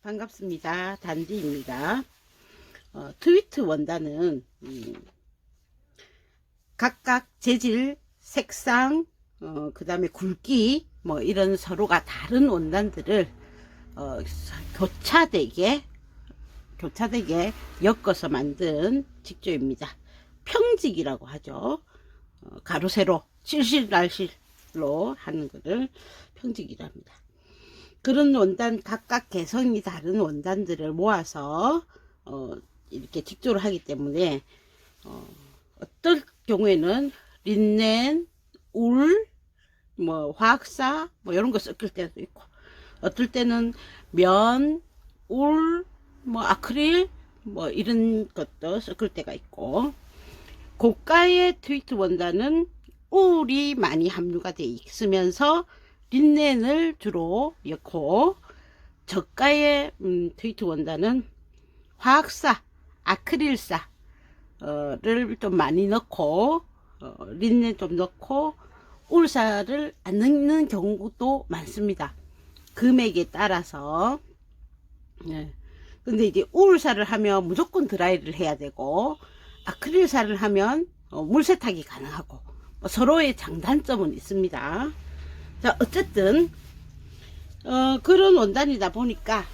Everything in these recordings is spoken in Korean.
반갑습니다. 단지입니다. 트위트 원단은 각각 재질, 색상, 그 다음에 굵기 뭐 이런 서로가 다른 원단들을 교차되게 엮어서 만든 직조입니다. 평직이라고 하죠. 가로 세로 실실날실로 하는 것을 평직이랍니다. 그런 원단, 각각 개성이 다른 원단들을 모아서 이렇게 직조를 하기 때문에 어떨 경우에는 린넨, 울, 뭐 화학사 뭐 이런 거 섞을 때도 있고, 어떨 때는 면, 울, 뭐 아크릴 뭐 이런 것도 섞을 때가 있고, 고가의 트위트 원단은 울이 많이 함유가 되어 있으면서 린넨을 주로 넣고, 저가의 트위트 원단은 화학사, 아크릴사를 좀 많이 넣고, 린넨 좀 넣고 울사를 안 넣는 경우도 많습니다. 금액에 따라서. 근데 이제 울사를 하면 무조건 드라이를 해야 되고, 아크릴사를 하면 물세탁이 가능하고, 서로의 장단점은 있습니다. 자, 어쨌든 그런 원단이다 보니까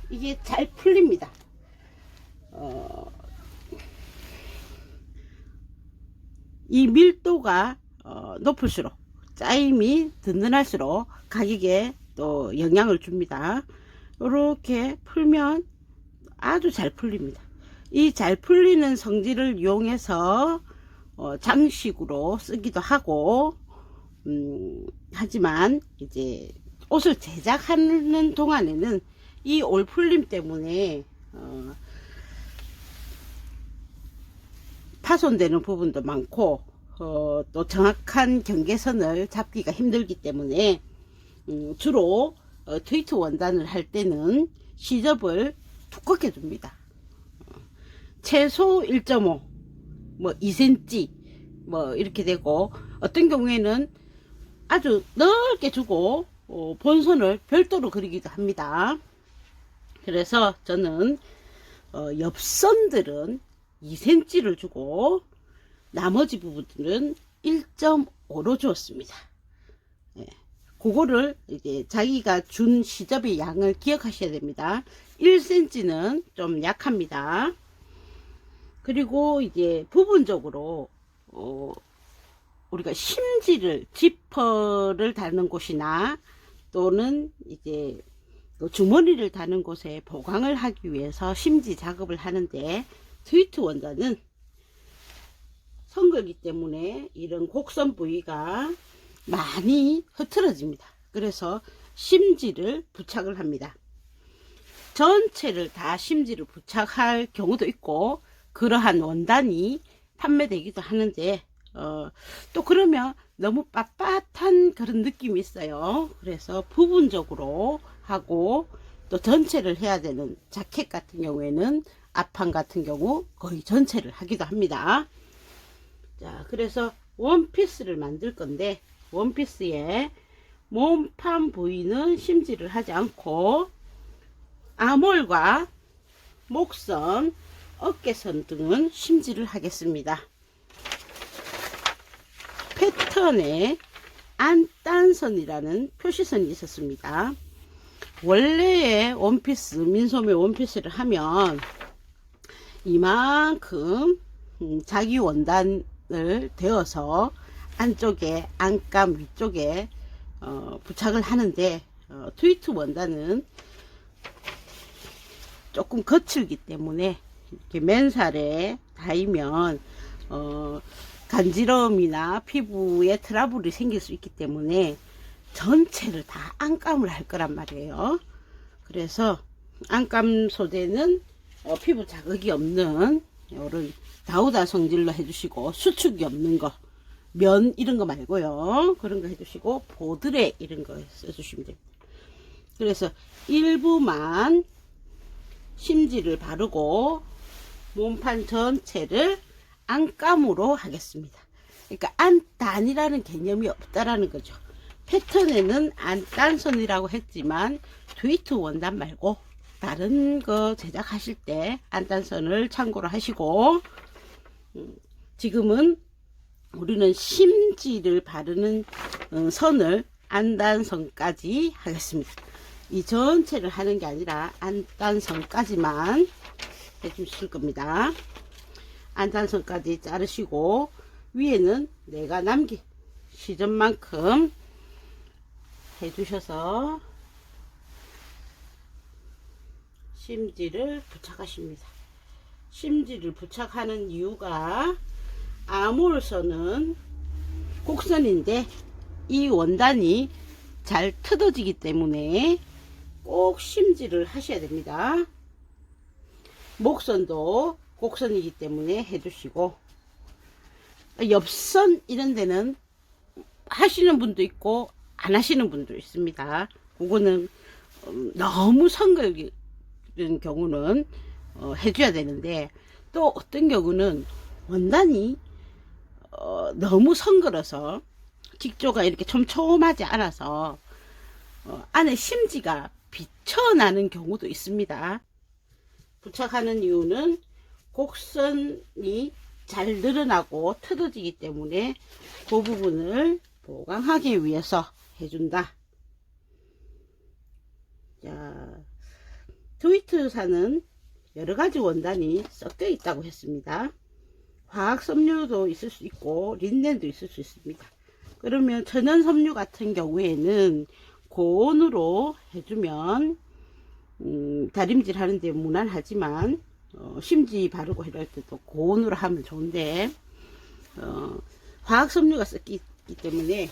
이게 잘 풀립니다. 이 밀도가 높을수록, 짜임이 든든할수록 가격에 또 영향을 줍니다. 이렇게 풀면 아주 잘 풀립니다. 이 잘 풀리는 성질을 이용해서 장식으로 쓰기도 하고, 하지만 이제 옷을 제작하는 동안에는 이 올풀림 때문에 파손되는 부분도 많고, 또 정확한 경계선을 잡기가 힘들기 때문에 주로 트위트 원단을 할 때는 시접을 두껍게 줍니다. 최소 1.5, 뭐 2cm 뭐 이렇게 되고, 어떤 경우에는 아주 넓게 주고 본선을 별도로 그리기도 합니다. 그래서 저는 옆선들은 2cm를 주고 나머지 부분들은 1.5로 주었습니다. 그거를 이제 자기가 준 시접의 양을 기억하셔야 됩니다. 1cm는 좀 약합니다. 그리고 이제 부분적으로 우리가 심지를, 지퍼를 다는 곳이나 또는 이제 주머니를 다는 곳에 보강을 하기 위해서 심지 작업을 하는데, 트위트 원단은 성걸기 때문에 이런 곡선 부위가 많이 흐트러집니다. 그래서 심지를 부착을 합니다. 전체를 다 심지를 부착할 경우도 있고, 그러한 원단이 판매되기도 하는데, 또 그러면 너무 빳빳한 그런 느낌이 있어요. 그래서 부분적으로 하고, 또 전체를 해야 되는 자켓 같은 경우에는 앞판 같은 경우 거의 전체를 하기도 합니다. 자, 그래서 원피스를 만들 건데, 원피스에 몸판 부위는 심지를 하지 않고 아몰과 목선, 어깨선 등은 심지를 하겠습니다. 패턴에 안단선이라는 표시선이 있었습니다. 원래의 원피스, 민소매 원피스를 하면 이만큼 자기 원단을 대어서 안쪽에, 안감 위쪽에 부착을 하는데, 트위트 원단은 조금 거칠기 때문에 이렇게 맨살에 닿으면 간지러움이나 피부에 트러블이 생길 수 있기 때문에 전체를 다 안감을 할 거란 말이에요. 그래서 안감 소재는 피부 자극이 없는 이런 다우다 성질로 해주시고, 수축이 없는 거, 면 이런 거 말고요, 그런 거 해주시고, 보드레 이런 거 써주시면 됩니다. 그래서 일부만 심지를 바르고 몸판 전체를 안감으로 하겠습니다. 그러니까 안단이라는 개념이 없다라는 거죠. 패턴에는 안단선이라고 했지만 트위트 원단 말고 다른 거 제작하실 때 안단선을 참고로 하시고, 지금은 우리는 심지를 바르는 선을 안단선까지 하겠습니다. 이 전체를 하는 게 아니라 안단선까지만 해주실 겁니다. 안단선까지 자르시고 위에는 내가 남긴 시접만큼 해주셔서 심지를 부착하십니다. 심지를 부착하는 이유가 아몰선은 곡선인데 이 원단이 잘 뜯어지기 때문에 꼭 심지를 하셔야 됩니다. 목선도 곡선이기 때문에 해주시고, 옆선 이런 데는 하시는 분도 있고 안 하시는 분도 있습니다. 그거는 너무 선글은 경우는 해줘야 되는데, 또 어떤 경우는 원단이 너무 선글어서 직조가 이렇게 촘촘하지 않아서 안에 심지가 비쳐나는 경우도 있습니다. 부착하는 이유는 곡선이 잘 늘어나고 틀어지기 때문에 그 부분을 보강하기 위해서 해준다. 자, 트위트사는 여러가지 원단이 섞여 있다고 했습니다. 화학 섬유도 있을 수 있고 린넨도 있을 수 있습니다. 그러면 천연 섬유 같은 경우에는 고온으로 해주면 다림질 하는데 무난하지만 심지 바르고 이럴 때도 고온으로 하면 좋은데, 화학 섬유가 섞이기 때문에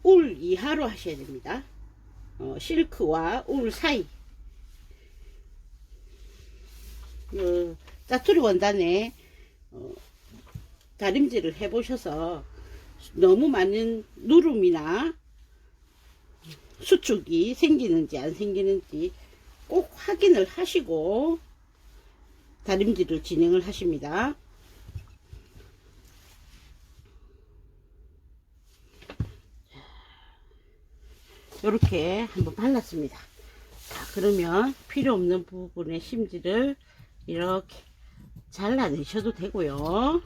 울 이하로 하셔야 됩니다. 실크와 울 사이, 짜투리 원단에 다림질을 해보셔서 너무 많은 누름이나 수축이 생기는지 안 생기는지 꼭 확인을 하시고 다림질을 진행을 하십니다. 이렇게 한번 발랐습니다. 자, 그러면 필요 없는 부분의 심지를 이렇게 잘라내셔도 되고요.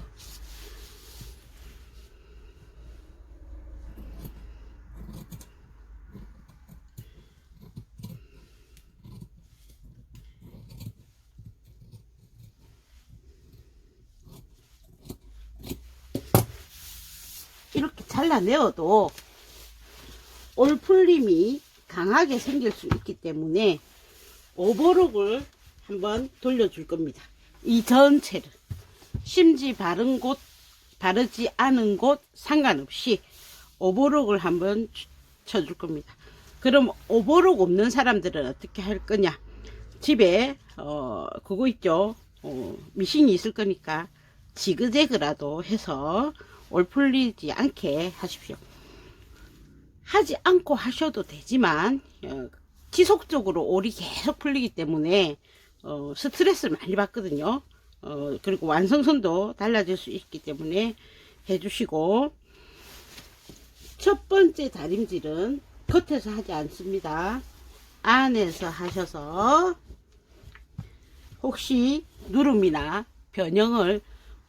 이렇게 잘라내어도 올풀림이 강하게 생길 수 있기 때문에 오버록을 한번 돌려줄 겁니다. 이 전체를 심지 바른 곳 바르지 않은 곳 상관없이 오버록을 한번 쳐줄 겁니다. 그럼 오버록 없는 사람들은 어떻게 할 거냐, 집에 그거 있죠, 미싱이 있을 거니까 지그재그라도 해서 올 풀리지 않게 하십시오. 하지 않고 하셔도 되지만 지속적으로 올이 계속 풀리기 때문에 스트레스를 많이 받거든요. 그리고 완성선도 달라질 수 있기 때문에 해주시고, 첫 번째 다림질은 겉에서 하지 않습니다. 안에서 하셔서 혹시 누름이나 변형을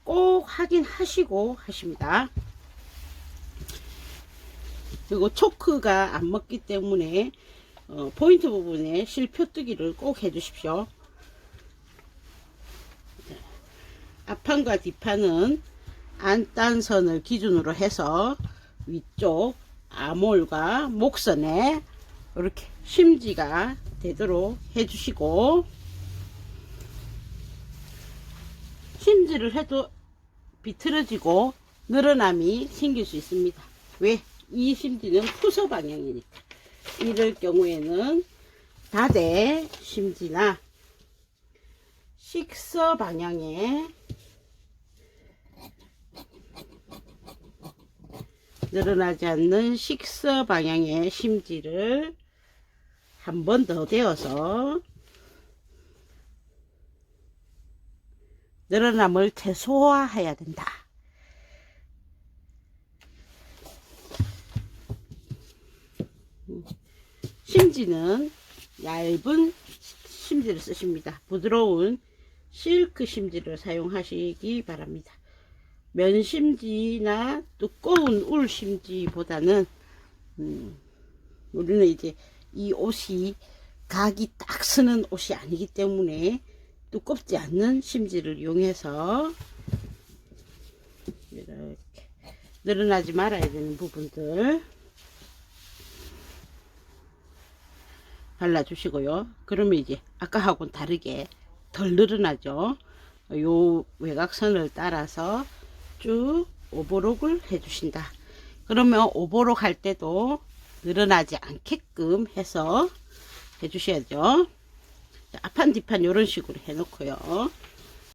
꼭 확인하시고 하십니다. 그리고 초크가 안 먹기 때문에 포인트 부분에 실표뜨기를 꼭 해주십시오. 앞판과 뒷판은 안단선을 기준으로 해서 위쪽 아몰과 목선에 이렇게 심지가 되도록 해주시고, 심지를 해도 비틀어지고 늘어남이 생길 수 있습니다. 왜? 이 심지는 푸서 방향이니까. 이럴 경우에는 다대 심지나 식서 방향에 늘어나지 않는 식서 방향의 심지를 한 번 더 대어서 늘어남을 최소화해야 된다. 심지는 얇은 심지를 쓰십니다. 부드러운 실크 심지를 사용하시기 바랍니다. 면 심지나 두꺼운 울 심지보다는 우리는 이제 이 옷이 각이 딱 서는 옷이 아니기 때문에 두껍지 않는 심지를 이용해서 이렇게 늘어나지 말아야 되는 부분들 발라주시고요. 그러면 이제 아까하고는 다르게 덜 늘어나죠. 요 외곽선을 따라서 쭉 오버록을 해주신다. 그러면 오버록 할 때도 늘어나지 않게끔 해서 해주셔야죠. 앞판 뒤판 이런 식으로 해놓고요.